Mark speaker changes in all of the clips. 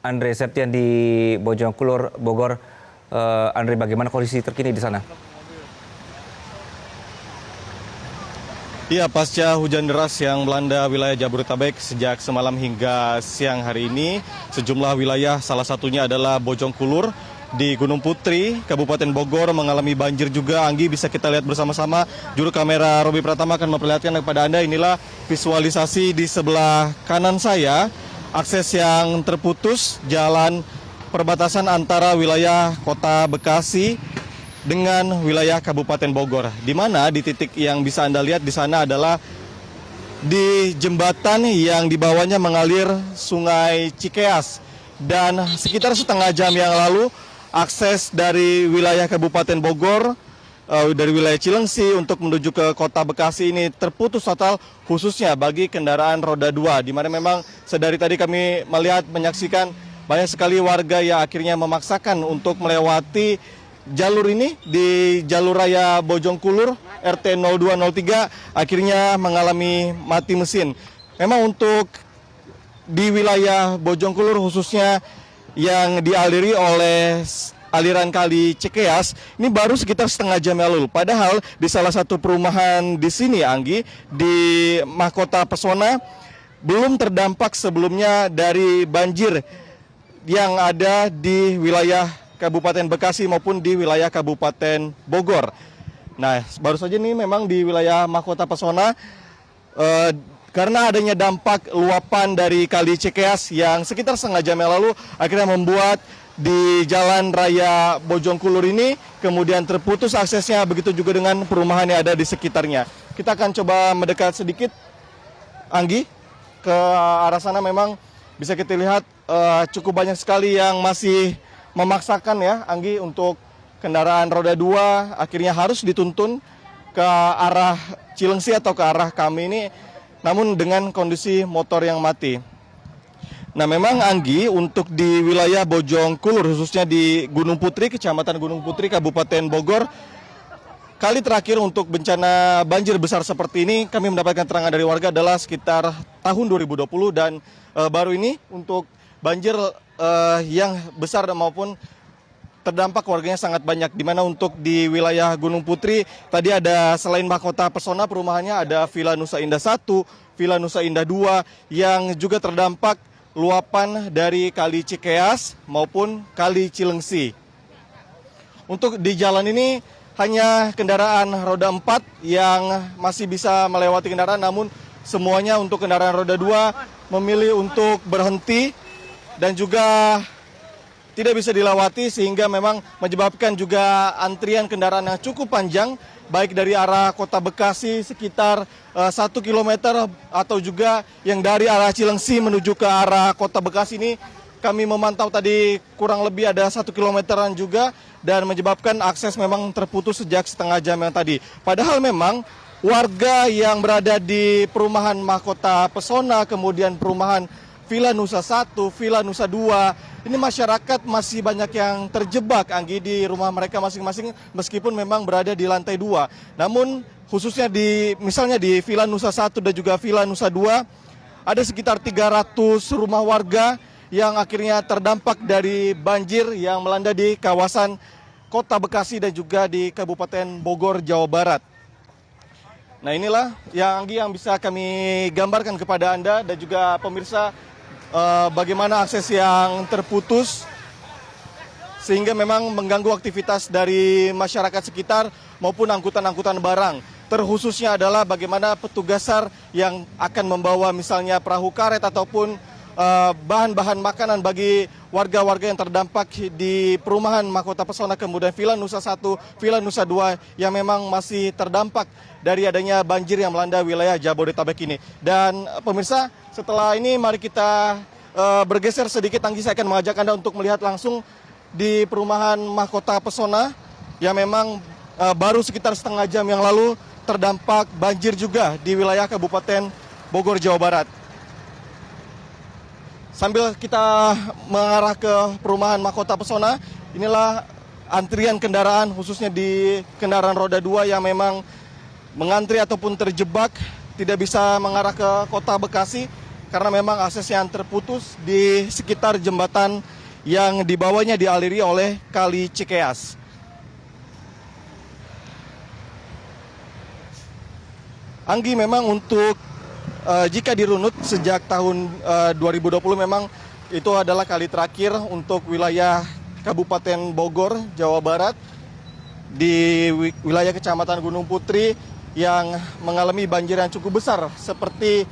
Speaker 1: Andre Septian di Bojongkulur, Bogor. Andre, bagaimana kondisi terkini di sana?
Speaker 2: Iya, pasca hujan deras yang melanda wilayah Jabodetabek sejak semalam hingga siang hari ini, sejumlah wilayah salah satunya adalah Bojongkulur di Gunung Putri, Kabupaten Bogor mengalami banjir juga. Anggi, bisa kita lihat bersama-sama. Juru kamera Robi Pratama akan memperlihatkan kepada Anda. Inilah visualisasi di sebelah kanan saya, akses yang terputus, jalan perbatasan antara wilayah Kota Bekasi dengan wilayah Kabupaten Bogor, di mana di titik yang bisa Anda lihat di sana adalah di jembatan yang di bawahnya mengalir Sungai Cikeas. Dan sekitar setengah jam yang lalu, akses dari wilayah Kabupaten Bogor, dari wilayah Cilengsi untuk menuju ke Kota Bekasi ini terputus total, khususnya bagi kendaraan roda 2, di mana memang sedari tadi kami melihat, menyaksikan banyak sekali warga yang akhirnya memaksakan untuk melewati jalur ini di jalur raya Bojongkulur RT 0203 akhirnya mengalami mati mesin. Memang untuk di wilayah Bojongkulur khususnya yang dialiri oleh aliran kali Cikeas ini baru sekitar setengah jam yang lalu. Padahal di salah satu perumahan di sini, Anggi, di Mahkota Pesona, belum terdampak sebelumnya dari banjir yang ada di wilayah Kabupaten Bekasi maupun di wilayah Kabupaten Bogor. Nah, baru saja ini memang di wilayah Mahkota Pesona, karena adanya dampak luapan dari Kali Cikeas yang sekitar setengah jam yang lalu, akhirnya membuat di Jalan Raya Bojongkulur ini kemudian terputus aksesnya, begitu juga dengan perumahan yang ada di sekitarnya. Kita akan coba mendekat sedikit, Anggi, ke arah sana. Memang bisa kita lihat cukup banyak sekali yang masih memaksakan, ya Anggi, untuk kendaraan roda 2 akhirnya harus dituntun ke arah Cilengsi atau ke arah kami ini, namun dengan kondisi motor yang mati. Nah, memang Anggi, untuk di wilayah Bojongkulur khususnya di Gunung Putri, Kecamatan Gunung Putri, Kabupaten Bogor, kali terakhir untuk bencana banjir besar seperti ini kami mendapatkan keterangan dari warga adalah sekitar tahun 2020, dan baru ini untuk banjir yang besar maupun terdampak warganya sangat banyak, di mana untuk di wilayah Gunung Putri tadi ada selain Mahkota Pesona perumahannya ada Villa Nusa Indah 1, Villa Nusa Indah 2 yang juga terdampak luapan dari Kali Cikeas maupun Kali Cilengsi. Untuk di jalan ini hanya kendaraan roda 4 yang masih bisa melewati kendaraan, namun semuanya untuk kendaraan roda 2 memilih untuk berhenti dan juga tidak bisa dilewati, sehingga memang menyebabkan juga antrian kendaraan yang cukup panjang, baik dari arah Kota Bekasi sekitar 1 km atau juga yang dari arah Cilengsi menuju ke arah Kota Bekasi ini kami memantau tadi kurang lebih ada 1 kilometeran juga, dan menyebabkan akses memang terputus sejak setengah jam yang tadi. Padahal memang warga yang berada di perumahan Mahkota Pesona, kemudian perumahan Villa Nusa 1, Villa Nusa 2, ini masyarakat masih banyak yang terjebak, Anggi, di rumah mereka masing-masing meskipun memang berada di lantai 2. Namun khususnya misalnya di Villa Nusa 1 dan juga Villa Nusa 2, ada sekitar 300 rumah warga yang akhirnya terdampak dari banjir yang melanda di kawasan Kota Bekasi dan juga di Kabupaten Bogor, Jawa Barat. Nah, inilah yang bisa kami gambarkan kepada Anda dan juga pemirsa, bagaimana akses yang terputus sehingga memang mengganggu aktivitas dari masyarakat sekitar maupun angkutan-angkutan barang. Terkhususnya adalah bagaimana petugas SAR yang akan membawa misalnya perahu karet ataupun bahan-bahan makanan bagi warga-warga yang terdampak di perumahan Mahkota Pesona, kemudian Villa Nusa 1, Villa Nusa 2 yang memang masih terdampak dari adanya banjir yang melanda wilayah Jabodetabek ini. Dan pemirsa, setelah ini mari kita bergeser sedikit. Anggi, saya akan mengajak Anda untuk melihat langsung di perumahan Mahkota Pesona yang memang baru sekitar setengah jam yang lalu terdampak banjir juga di wilayah Kabupaten Bogor, Jawa Barat. Sambil kita mengarah ke perumahan Mahkota Pesona, inilah antrian kendaraan khususnya di kendaraan roda 2 yang memang mengantri ataupun terjebak tidak bisa mengarah ke Kota Bekasi karena memang akses yang terputus di sekitar jembatan yang di bawahnya dialiri oleh Kali Cikeas. Anggi, memang untuk jika dirunut sejak tahun 2020 memang itu adalah kali terakhir untuk wilayah Kabupaten Bogor, Jawa Barat di wilayah Kecamatan Gunung Putri yang mengalami banjir yang cukup besar seperti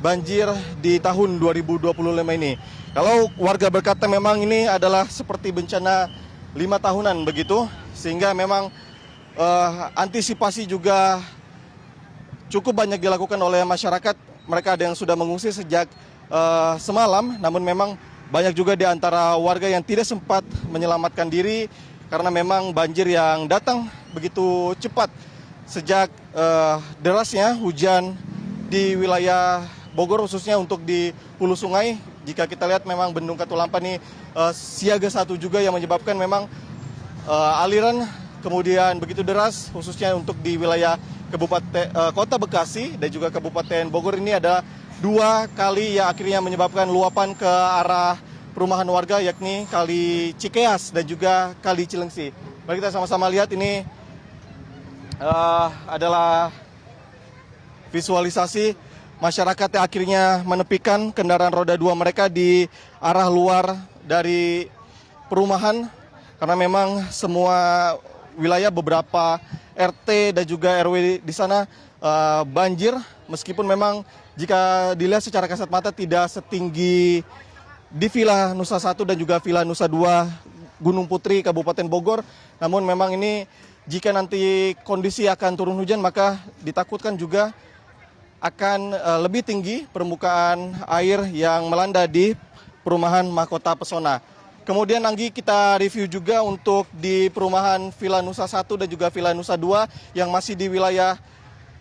Speaker 2: banjir di tahun 2025 ini. Kalau warga berkata memang ini adalah seperti bencana 5 tahunan begitu, sehingga memang antisipasi juga cukup banyak dilakukan oleh masyarakat. Mereka ada yang sudah mengungsi sejak semalam, namun memang banyak juga di antara warga yang tidak sempat menyelamatkan diri karena memang banjir yang datang begitu cepat sejak derasnya hujan di wilayah Bogor, khususnya untuk di hulu sungai. Jika kita lihat memang Bendung Katulampa ini siaga 1 juga yang menyebabkan memang aliran kemudian begitu deras, khususnya untuk di wilayah Kota Bekasi dan juga Kabupaten Bogor. Ini ada 2 kali yang akhirnya menyebabkan luapan ke arah perumahan warga, yakni Kali Cikeas dan juga Kali Cilengsi. Mari kita sama-sama lihat, ini adalah visualisasi masyarakat yang akhirnya menepikan kendaraan roda 2 mereka di arah luar dari perumahan, karena memang semua wilayah, beberapa RT dan juga RW di sana banjir, meskipun memang jika dilihat secara kasat mata tidak setinggi di Villa Nusa 1 dan juga Villa Nusa 2 Gunung Putri Kabupaten Bogor. Namun memang ini jika nanti kondisi akan turun hujan, maka ditakutkan juga akan lebih tinggi permukaan air yang melanda di perumahan Mahkota Pesona. Kemudian Anggi, kita review juga untuk di perumahan Villa Nusa 1 dan juga Villa Nusa 2 yang masih di wilayah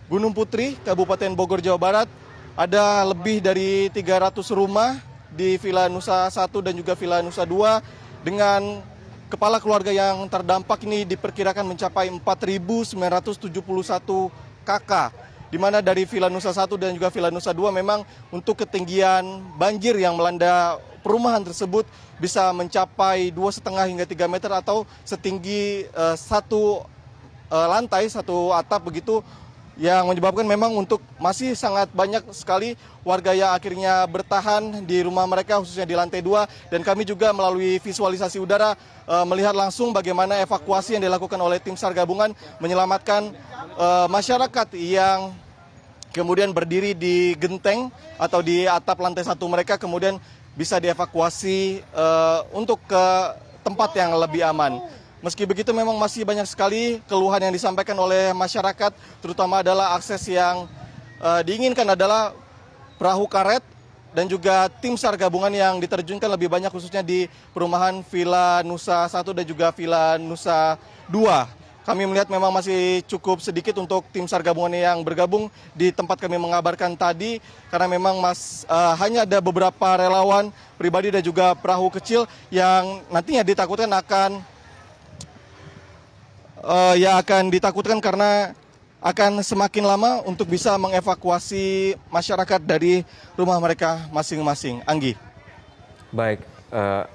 Speaker 2: Gunung Putri, Kabupaten Bogor, Jawa Barat. Ada lebih dari 300 rumah di Villa Nusa 1 dan juga Villa Nusa 2 dengan kepala keluarga yang terdampak ini diperkirakan mencapai 4.971 kakak. Di mana dari Villa Nusa 1 dan juga Villa Nusa 2 memang untuk ketinggian banjir yang melanda perumahan tersebut bisa mencapai 2,5 hingga 3 meter atau setinggi satu lantai, satu atap begitu, yang menyebabkan memang untuk masih sangat banyak sekali warga yang akhirnya bertahan di rumah mereka, khususnya di lantai 2. Dan kami juga melalui visualisasi udara melihat langsung bagaimana evakuasi yang dilakukan oleh tim SAR gabungan menyelamatkan masyarakat yang kemudian berdiri di genteng atau di atap lantai 1 mereka, kemudian bisa dievakuasi untuk ke tempat yang lebih aman. Meski begitu memang masih banyak sekali keluhan yang disampaikan oleh masyarakat, terutama adalah akses yang diinginkan adalah perahu karet dan juga tim SAR gabungan yang diterjunkan lebih banyak, khususnya di perumahan Villa Nusa 1 dan juga Villa Nusa 2. Kami melihat memang masih cukup sedikit untuk tim SAR gabungan yang bergabung di tempat kami mengabarkan tadi, karena memang hanya ada beberapa relawan pribadi dan juga perahu kecil yang nantinya ditakutkan akan karena akan semakin lama untuk bisa mengevakuasi masyarakat dari rumah mereka masing-masing. Anggi.
Speaker 1: Baik,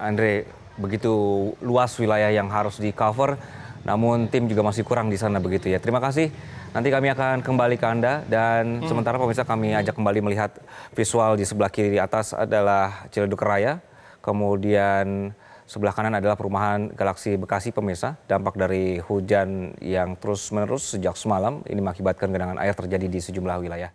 Speaker 1: Andre, begitu luas wilayah yang harus di-cover, namun tim juga masih kurang di sana begitu ya. Terima kasih. Nanti kami akan kembali ke Anda, dan sementara pemirsa kami ajak kembali melihat visual di sebelah kiri di atas adalah Ciledug Raya, kemudian sebelah kanan adalah perumahan Galaksi Bekasi pemirsa. Dampak dari hujan yang terus-menerus sejak semalam ini mengakibatkan genangan air terjadi di sejumlah wilayah.